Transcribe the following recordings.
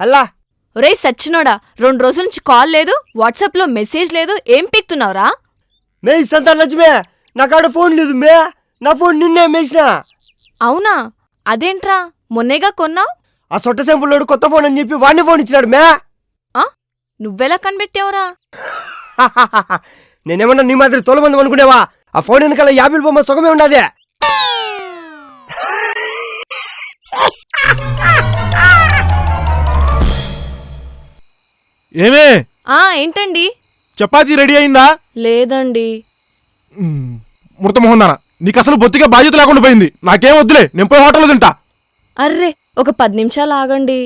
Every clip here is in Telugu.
హల్లా ఒరేయ్ సచ్చినోడా, 2 రోజుల నుంచి కాల్ లేదు, వాట్సాప్ లో మెసేజ్ లేదు, ఏం పీక్తున్నావురా? మే సంతా లక్ష్మే, నా కాడ ఫోన్ లేదు మే, నా ఫోన్ నిన్నే మేసినా. అవునా, అదేంట్రా, మొన్నేగా కొన్నావు? ఆ సొట్ట సెంపుల్లోడు కొత్త ఫోన్ అని చెప్పి వాడిని ఫోన్ ఇచ్చినాడు మే. నువ్వెలా కనిపెట్టావురా? నేనేమన్నా నీ మాదిరి తోలమంది అనుకునేవా? ఆ ఫోన్ వెనకాల 50 బొమ్మ సుఖమే ఉండదే. ఏమే ఏంటండి? చపాతీ రెడీ అయిందా? లేదండి. మృతమోహన్ నీకు అసలు బొత్తిగా బాధ్యత లేకుండా పోయింది. నాకేం వద్దులే, నేను పోయి హోటల్లో తింటా. అర్రే, ఒక 10 నిమిషాలు ఆగండి.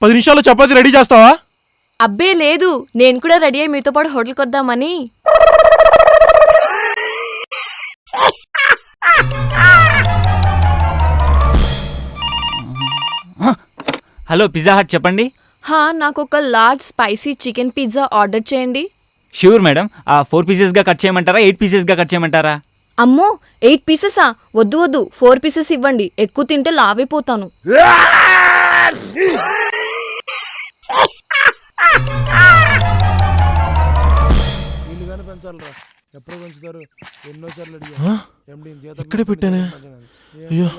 10 నిమిషాల్లో చపాతీ రెడీ చేస్తావా? అబ్బే లేదు, నేను కూడా రెడీ అయ్యి మీతో పాటు హోటల్కి వద్దామని. హలో, పిజ్జా హట్ చెప్పండి. నాకు ఒక large spicy chicken pizza order చేయండి. Sure madam. 4 పీసెస్గా కట్ చేయమంటారా, 8 పీసెస్గా కట్ చేయమంటారా? అమ్మో, 8 పీసెసా? వద్దు 4 పీసెస్ ఇవ్వండి, ఎక్కువ తింటే లావైపోతాను. ఎక్కడ పెట్టానే? అయ్యో,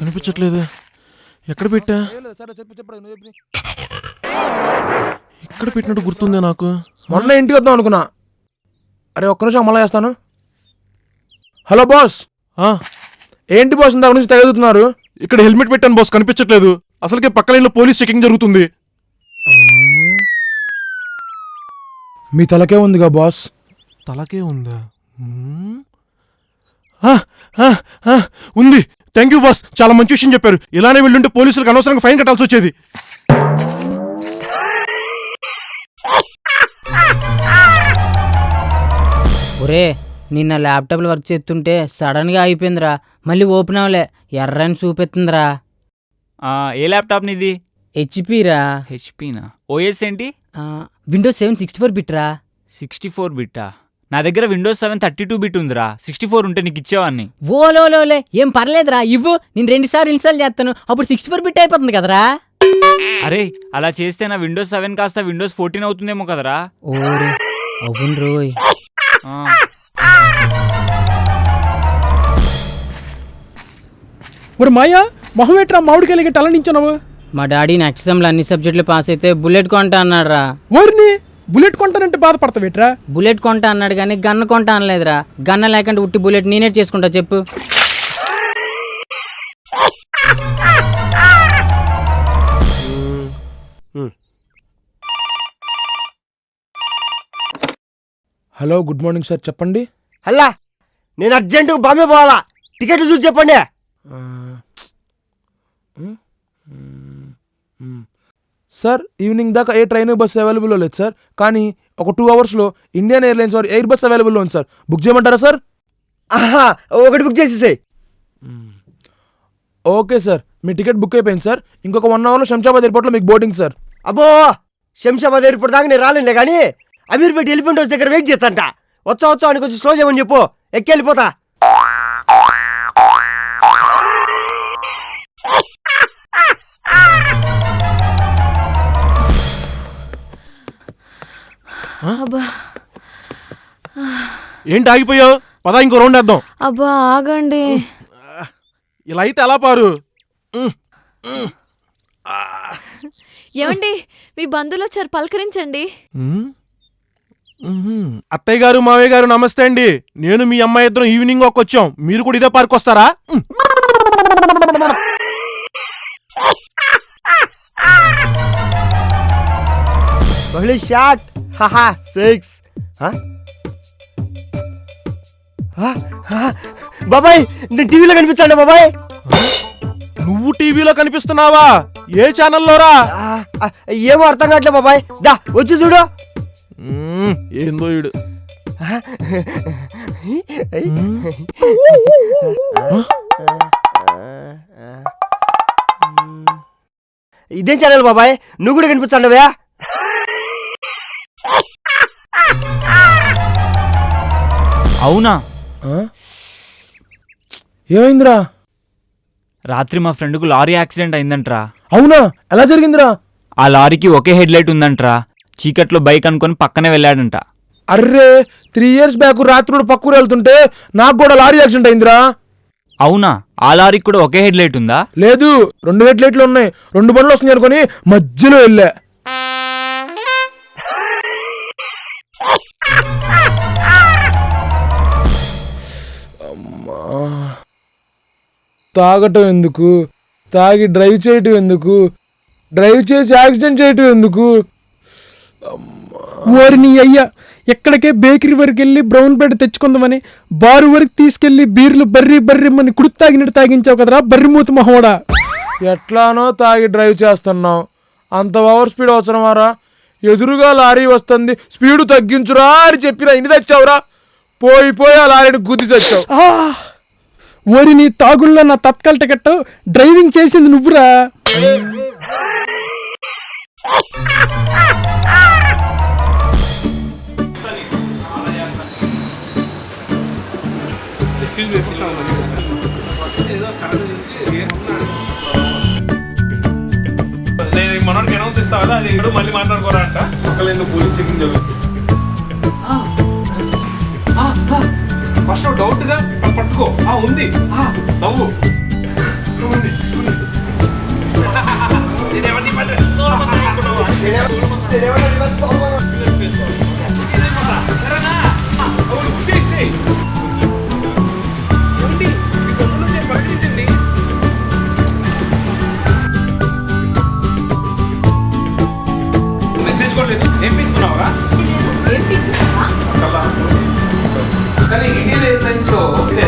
కనిపించట్లేదు. ఎక్కడ పెట్టా? ఎక్కడ పెట్టినట్టు గుర్తుందే నాకు. మొన్న ఇంటికి వద్దాం అనుకున్నా. అరే ఒక్క నిమిషం మళ్ళీ చేస్తాను. Hello boss. ఏంటి బాస్ ఇంత నుంచి తెగదుతున్నారు? ఇక్కడ హెల్మెట్ పెట్టాను బాస్, కనిపించట్లేదు. అసలుకే పక్క లైన్లో పోలీస్ చెకింగ్ జరుగుతుంది. మీ తలకే ఉందిగా బాస్. తలకే ఉందా? ఉంది. థ్యాంక్ యూ బాస్, చాలా మంచి విషయం చెప్పారు. ఇలానే వెళ్ళుంటే పోలీసులకు అనవసరంగా ఫైన్ కట్టాల్సి వచ్చేది. ఒరే, నిన్న ల్యాప్టాప్లో వర్క్ చేస్తుంటే సడన్గా అయిపోయిందిరా. మళ్ళీ ఓపెన్ అవ్వలే, ఎర్రని చూపెత్తుందిరా. ఏ ల్యాప్టాప్ నీది? హెచ్పీరా. హెచ్పీనా? ఓఎస్ ఏంటి? విండోస్ 7 64 బిట్రా. 64 బిట్టా? నా దగ్గర విండోస్ 7 32 బిట్ ఉందిరా. 64 ఉంటే నీకు ఇచ్చేవాడిని. ఓలోలోలే, ఏం పర్లేదురా, ఇవ్వు. నేను 2 సార్లు ఇన్స్టాల్ చేస్తాను, అప్పుడు 64 బిట్ అయిపోతుంది కదరా. అరే, అలా చేస్తే నా విండోస్ 7 కాస్త విండోస్ 14 అవుతుందేమో కదరా. ఓరే అవును రోయ్. మరి మాయా మొహం ఎట్రా మామిడికాయలకి తల నించున్నావు? మా డాడీ ఎగ్జామ్లో అన్ని సబ్జెక్టులు పాస్ అయితే బుల్లెట్ కొంటా అన్నాడు రా. ఓర్ని, బుల్లెట్ కొంటానంటే బాధపడతావేట్రా? బుల్లెట్ కొంటా అన్నాడు కానీ గన్న కొంటా అనలేదురా. గన్న లేకుండా ఉట్టి బుల్లెట్ నేనే చేసుకుంటా చెప్పు. హలో, గుడ్ మార్నింగ్ సార్, చెప్పండి. హల్లా, నేను అర్జెంటుగా బాంబే పోవాలా, టికెట్లు చూసి చెప్పండి. సార్, ఈవినింగ్ దాకా ఏ ట్రైన్ బస్సు అవైలబుల్లో లేదు సార్, కానీ ఒక 2 అవర్స్లో ఇండియన్ ఎయిర్లైన్స్ వారి ఎయిర్ బస్ అవైలబుల్లో ఉంది సార్. బుక్ చేయమంటారా సార్? ఒకటి బుక్ చేసేసాయి. ఓకే సార్, మీ టికెట్ బుక్ అయిపోయింది సార్. ఇంకొక 1 అవర్లో శంషాబాద్ ఎయిర్పోర్ట్లో మీకు బోర్డింగ్ సార్. అబ్బో, శంషాబాద్ ఎయిర్పోర్ట్ దాకా నేను రాలేనులే కానీ అమీర్పేట ఎలిఫెంట్ హౌస్ దగ్గర వెయిట్ చేస్తాంట. వచ్చా అని కొంచెం స్లో చేయమని చెప్పు, ఎక్కి వెళ్ళిపోతా. ఏంటి ఆగిపోయావు? పదా, ఇంకో రౌండ్ వేద్దాం. అబ్బా ఆగండి. ఇలా అయితే ఎలా పారు? ఏమండి, మీ బంధువులు వచ్చారు, పలకరించండి. అత్తయ్య గారు, మావయ్య గారు, నమస్తే అండి. నేను మీ అమ్మాయి ఇద్దరం ఈవినింగ్ వాక్ వచ్చాం. మీరు కూడా ఇదే పార్క్ వస్తారా? షాట్ 6. బాబాయ్, నేను టీవీలో కనిపించాను బాబాయ్. నువ్వు టీవీలో కనిపిస్తున్నావా? ఏ ఛానల్లోరా? ఏమో అర్థం కావట్లే బాబాయ్, దా వచ్చి చూడు. ఏందో ఈడు. ఇదేం ఛానల్ బాబాయ్, నువ్వు కూడా కనిపించండివే. అవునా? ఏమైందిరా? రాత్రి మా ఫ్రెండ్కు లారీ యాక్సిడెంట్ అయిందంట్రా. అవునా, ఎలా జరిగిందిరా? ఆ లారీకి ఒకే హెడ్ లైట్ ఉందంట్రా. చీకట్లో బైక్ అనుకొని పక్కనే వెళ్ళాడంట. అర్రే 3 years బ్యాక్ రాత్రుడు పక్కూరు వెళ్తుంటే నాకు కూడా లారీ యాక్సిడెంట్ అయిందిరా. అవునా, ఆ లారీకి కూడా ఒకే హెడ్ లైట్ ఉందా? లేదు, 2 హెడ్ లైట్లు ఉన్నాయి. 2 బండ్లు వస్తున్నాయి అనుకొని మధ్యలో వెళ్ళా. అమ్మా, తాగటం ఎందుకు, తాగి డ్రైవ్ చేయటం ఎందుకు, డ్రైవ్ చేసి యాక్సిడెంట్ చేయటం ఎందుకు? ఓరిని అయ్యా, ఎక్కడికే బేకరీ వరకు వెళ్ళి బ్రౌన్ బ్రెడ్ తెచ్చుకుందామని బారు వరకు తీసుకెళ్లి బీర్లు బర్రిమని కుడి తాగినట్టు తాగించావు కదరా బర్రిమూతి మహోడా. ఎట్లానో తాగి డ్రైవ్ చేస్తున్నావు, అంత ఓవర్ స్పీడ్ అవసరమారా? ఎదురుగా లారీ వస్తుంది, స్పీడు తగ్గించురా అని చెప్పినా ఇన్ని తెచ్చావురా. పోయి ఆ లారీని గుద్ది తెచ్చావు. ఓరి నీ తాగుల్లో నా తత్కాల టికెట్, డ్రైవింగ్ చేసింది నువ్వురా. మనోడికి అనౌన్స్ ఇస్తా కదా, అది ఇప్పుడు మళ్ళీ మాట్లాడుకోరా అంట. ఒకళ్ళు పోలీస్ చెకింగ్ జరుగుతుంది. ఫస్ట్ డౌట్ గా పట్టుకో. ఉంది నవ్వు. మెసేజ్ కూడా లేదు. ఏం పిస్తున్నావురా? కానీ ఇండియన్ ఎయిర్లైన్స్ లో ఇదే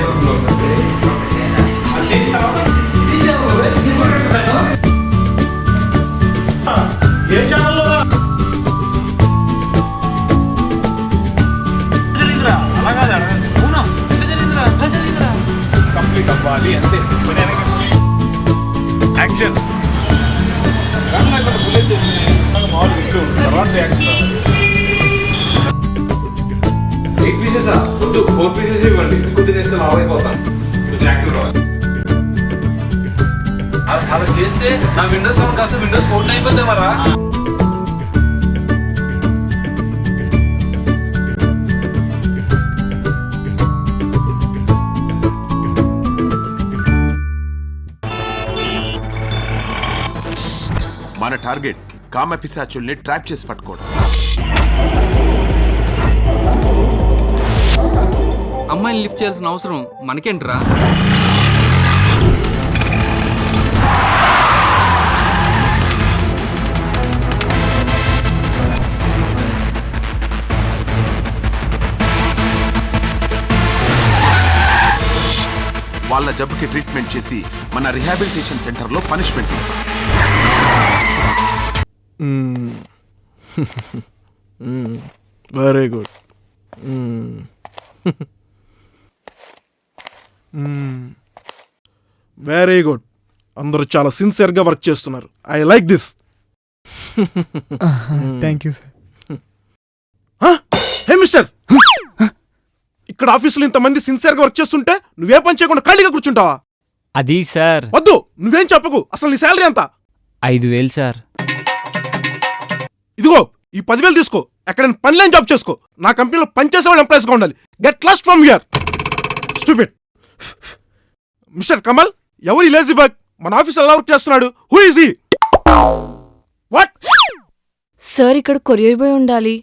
ఏ ఛానల్లో కంప్లీట్ అవ్వాలి అంతే. యాక్షన్ మామూలు ఇట్లు తర్వాత యాక్షన్. 8 pieces వద్దు, 4 pieces ఇవ్వండి. ఎక్కువ తినేస్తే లావ్ అయిపోతాం. కొంచెం యాక్టివ్ రావాలి. అలా చేస్తే నా విండోస్ 7 కాస్త విండోస్ 4 అయిపోతే మరా. మన టార్గెట్ కామ పిశాచుల్ని ట్రాప్ చేసి పట్టుకోవడం. అమ్మాయిని లిఫ్ట్ చేయాల్సిన అవసరం మనకేంట్రా? వాళ్ళ జబ్బుకి ట్రీట్మెంట్ చేసి మన రిహాబిలిటేషన్ సెంటర్లో punishment. Very good. Very good. అందరూ చాలా సిన్సియర్గా వర్క్ చేస్తున్నారు. I like this. Thank you sir. Hey mister, ఇక్కడ ఆఫీసులో ఇంతమంది సిన్సియర్గా వర్క్ చేస్తుంటే నువ్వే పని చేయకుండా ఖాళీగా కూర్చుంటావా? అది సార్. వద్దు, నువ్వేం చెప్పకు. అసలు నీ శాలరీ ఎంత? 5,000 సార్. ఇదిగో ఈ 10,000 తీసుకో, ఎక్కడైనా పనిలేని జాబ్ చేసుకో. నా కంపెనీలో పనిచేసే వాళ్ళు ఎంప్లాయీస్గా ఉండాలి. Get lost from here stupid. Mister Kamal, ఎవరు ఈ లేజీ బగ్? మన ఆఫీస్ ఎలా వర్క్ చేస్తున్నాడు? Who is he? What? Sir ఇక్కడ కొరియర్ బాయ్ ఉండాలి.